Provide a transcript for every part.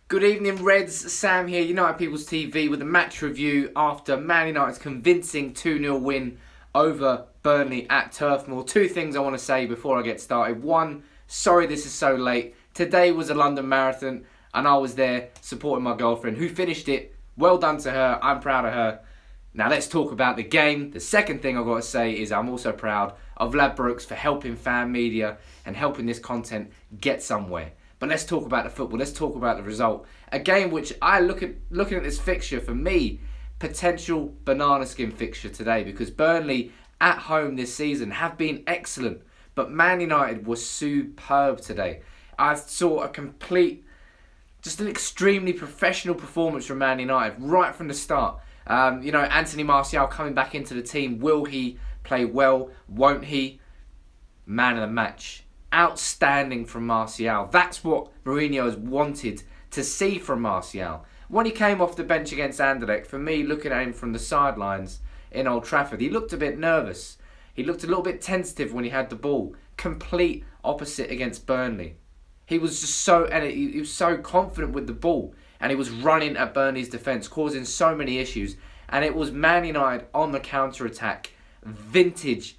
Good evening, Reds. Sam here, United People's TV with a match review after Man United's convincing 2-0 win over Burnley at Turf Moor. Two things I want to say before I get started. One, sorry this is so late. Today was a London Marathon and I was there supporting my girlfriend who finished it. Well done to her. I'm proud of her. Now let's talk about the game. The second thing I've got to say is I'm also proud of Ladbrokes for helping fan media and helping this content get somewhere. But let's talk about the football. Let's talk about the result. A game which looking at this fixture, for me, potential banana skin fixture today, because Burnley at home this season have been excellent, but Man United was superb today. I saw just an extremely professional performance from Man United right from the start. Anthony Martial coming back into the team. Will he play well? Won't he? Man of the match. Outstanding from Martial. That's what Mourinho has wanted to see from Martial. When he came off the bench against Anderlecht, for me, looking at him from the sidelines in Old Trafford, he looked a bit nervous. He looked a little bit tentative when he had the ball. Complete opposite against Burnley. He was he was so confident with the ball, and he was running at Burnley's defence, causing so many issues. And it was Man United on the counter-attack. Vintage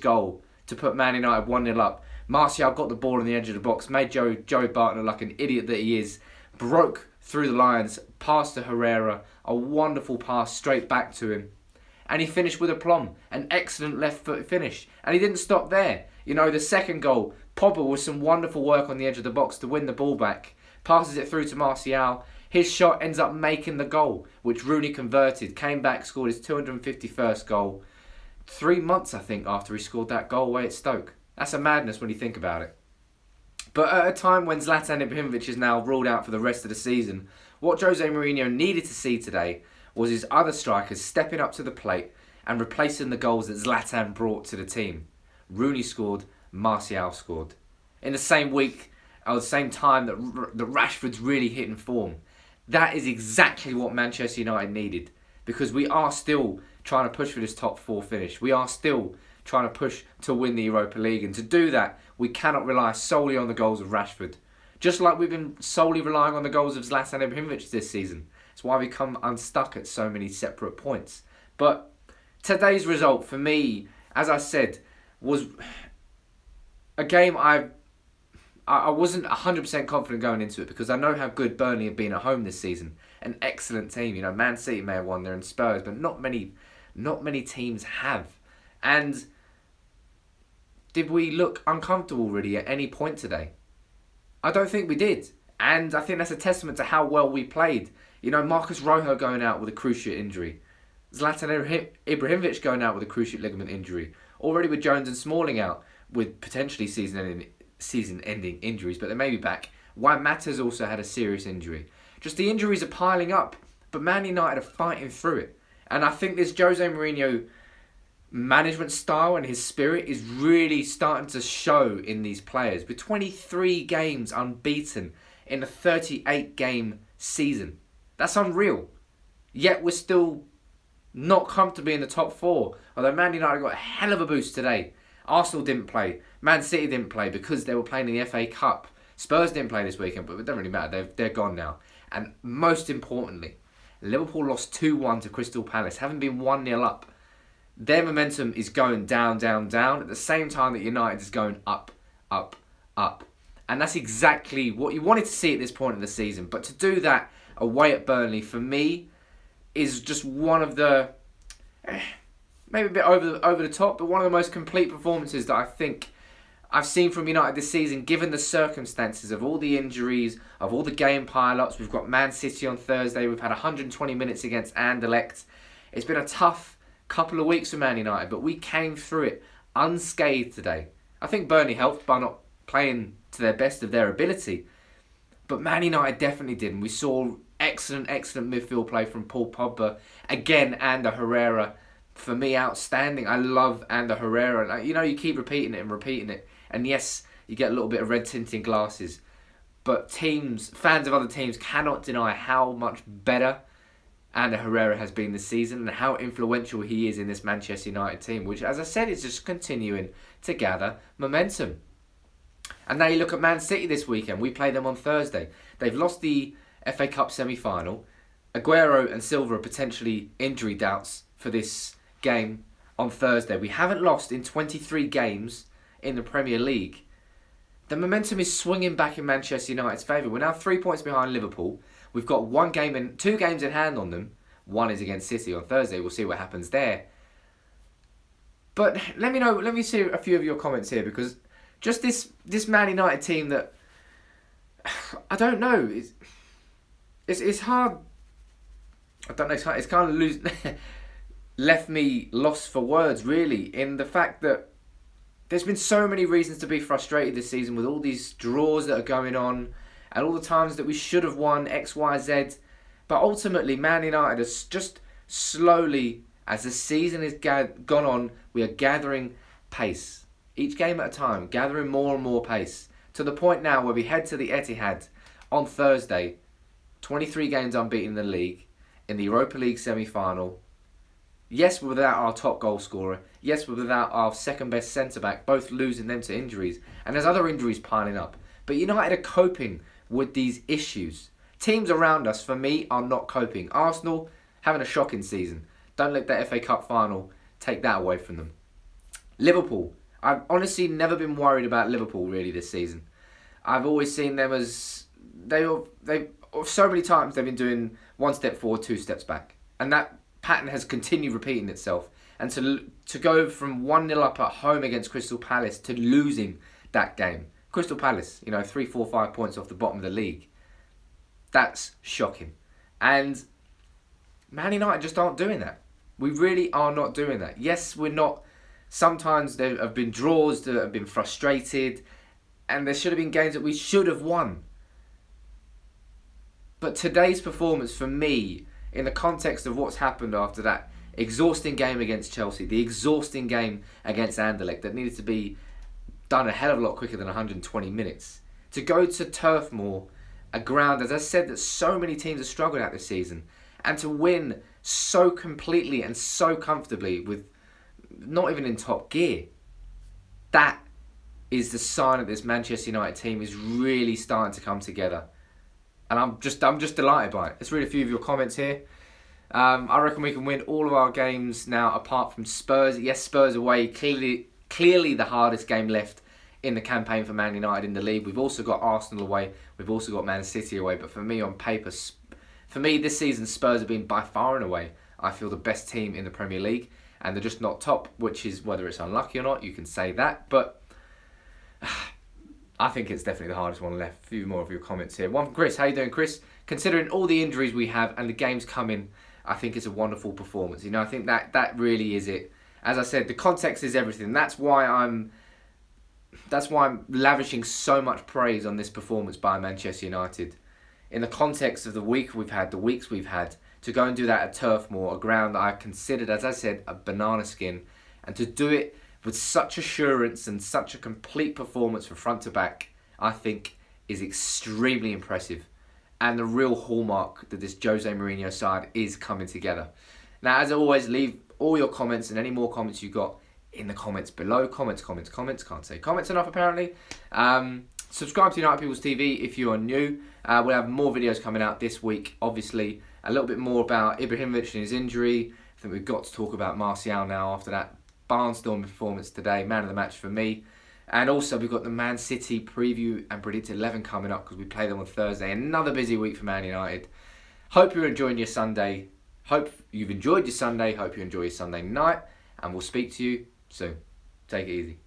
goal to put Man United 1-0 up. Martial got the ball on the edge of the box, made Joey Barton like an idiot that he is, broke through the lines, passed to Herrera, a wonderful pass straight back to him. And he finished with aplomb, an excellent left foot finish. And he didn't stop there. The second goal, Pogba with some wonderful work on the edge of the box to win the ball back, passes it through to Martial. His shot ends up making the goal, which Rooney converted, came back, scored his 251st goal. 3 months, I think, after he scored that goal away at Stoke. That's a madness when you think about it. But at a time when Zlatan Ibrahimovic is now ruled out for the rest of the season, what Jose Mourinho needed to see today was his other strikers stepping up to the plate and replacing the goals that Zlatan brought to the team. Rooney scored, Martial scored. In the same week, at the same time that Rashford's really hitting form. That is exactly what Manchester United needed, because we are still trying to push for this top four finish. We are still trying to push to win the Europa League, and to do that we cannot rely solely on the goals of Rashford, just like we've been solely relying on the goals of Zlatan Ibrahimovic this season. It's why we come unstuck at so many separate points. But today's result for me, as I said, was a game I wasn't 100% confident going into it, because I know how good Burnley have been at home this season. An excellent team. Man City may have won there and Spurs, but not many teams have. And did we look uncomfortable really at any point today? I don't think we did. And I think that's a testament to how well we played. Marcus Rojo going out with a cruciate injury. Zlatan Ibrahimovic going out with a cruciate ligament injury. Already with Jones and Smalling out with potentially season-ending injuries, but they may be back. Juan Mata's also had a serious injury. Just the injuries are piling up, but Man United are fighting through it. And I think this Jose Mourinho management style and his spirit is really starting to show in these players. With 23 games unbeaten in a 38-game season. That's unreal. Yet we're still not comfortably in the top four. Although Man United got a hell of a boost today. Arsenal didn't play. Man City didn't play because they were playing in the FA Cup. Spurs didn't play this weekend, but it doesn't really matter. They're gone now. And most importantly, Liverpool lost 2-1 to Crystal Palace, having been 1-0 up. Their momentum is going down, down, down, at the same time that United is going up, up, up. And that's exactly what you wanted to see at this point in the season. But to do that away at Burnley, for me, is just one of the, maybe a bit over the top, but one of the most complete performances that I think I've seen from United this season, given the circumstances of all the injuries, of all the game pile-ups. We've got Man City on Thursday. We've had 120 minutes against Anderlecht. It's been a tough couple of weeks for Man United, but we came through it unscathed today. I think Burnley helped by not playing to their best of their ability, but Man United definitely did, and we saw excellent midfield play from Paul Pogba. Again, Ander Herrera, for me, outstanding. I love Ander Herrera. You keep repeating it, and yes, you get a little bit of red tinting glasses, but fans of other teams cannot deny how much better Ander Herrera has been this season and how influential he is in this Manchester United team, which, as I said, is just continuing to gather momentum. And now you look at Man City this weekend. We play them on Thursday. They've lost the FA Cup semi-final. Aguero and Silva are potentially injury doubts for this game on Thursday. We haven't lost in 23 games in the Premier League. The momentum is swinging back in Manchester United's favour. We're now 3 points behind Liverpool. We've got 2 games in hand on them. One is against City on Thursday. We'll see what happens there. But let me see a few of your comments here, because just this Man United team that I don't know, it's hard. I don't know. It's kind of left me lost for words, really, in the fact that there's been so many reasons to be frustrated this season with all these draws that are going on and all the times that we should have won X, Y, Z. But ultimately, Man United is just slowly, as the season has gone on, we are gathering pace. Each game at a time, gathering more and more pace. To the point now where we head to the Etihad on Thursday, 23 games unbeaten in the league, in the Europa League semi-final. Yes, we're without our top goal scorer. Yes, we're without our second best centre-back, both losing them to injuries. And there's other injuries piling up. But United are coping with these issues. Teams around us, for me, are not coping. Arsenal, having a shocking season. Don't let that FA Cup final take that away from them. Liverpool, I've honestly never been worried about Liverpool, really, this season. I've always seen them as... They so many times they've been doing 1 step forward, 2 steps back. And that pattern has continued repeating itself. And to go from 1-0 up at home against Crystal Palace to losing that game. Crystal Palace, 3, 4, 5 points off the bottom of the league. That's shocking. And Man United just aren't doing that. We really are not doing that. Yes, we're not. Sometimes there have been draws that have been frustrated. And there should have been games that we should have won. But today's performance, for me, in the context of what's happened after that exhausting game against Chelsea, the exhausting game against Anderlecht that needed to be done a hell of a lot quicker than 120 minutes. To go to Turf Moor, a ground, as I said, that so many teams have struggled at this season, and to win so completely and so comfortably with not even in top gear, that is the sign that this Manchester United team is really starting to come together. And I'm just delighted by it. Let's read a few of your comments here. I reckon we can win all of our games now apart from Spurs. Yes, Spurs away, clearly the hardest game left in the campaign for Man United in the league. We've also got Arsenal away. We've also got Man City away. But for me, on paper, this season, Spurs have been by far and away, I feel, the best team in the Premier League. And they're just not top, which is, whether it's unlucky or not, you can say that. But I think it's definitely the hardest one left. A few more of your comments here. One from Chris. How you doing, Chris? Considering all the injuries we have and the games coming, I think it's a wonderful performance. I think that really is it. As I said, the context is everything. That's why I'm lavishing so much praise on this performance by Manchester United. In the context of the weeks we've had, to go and do that at Turf Moor, a ground that I considered, as I said, a banana skin, and to do it with such assurance and such a complete performance from front to back, I think is extremely impressive. And the real hallmark that this Jose Mourinho side is coming together. Now, as always, leave all your comments and any more comments you got in the comments below. Comments. Can't say comments enough, apparently. Subscribe to United People's TV if you are new. We'll have more videos coming out this week. Obviously, a little bit more about Ibrahimovic and his injury. I think we've got to talk about Martial now after that barnstorming performance today. Man of the match for me. And also, we've got the Man City preview and predicted 11 coming up because we play them on Thursday. Another busy week for Man United. Hope you're enjoying your Sunday. Hope you've enjoyed your Sunday. Hope you enjoy your Sunday night. And we'll speak to you soon. Take it easy.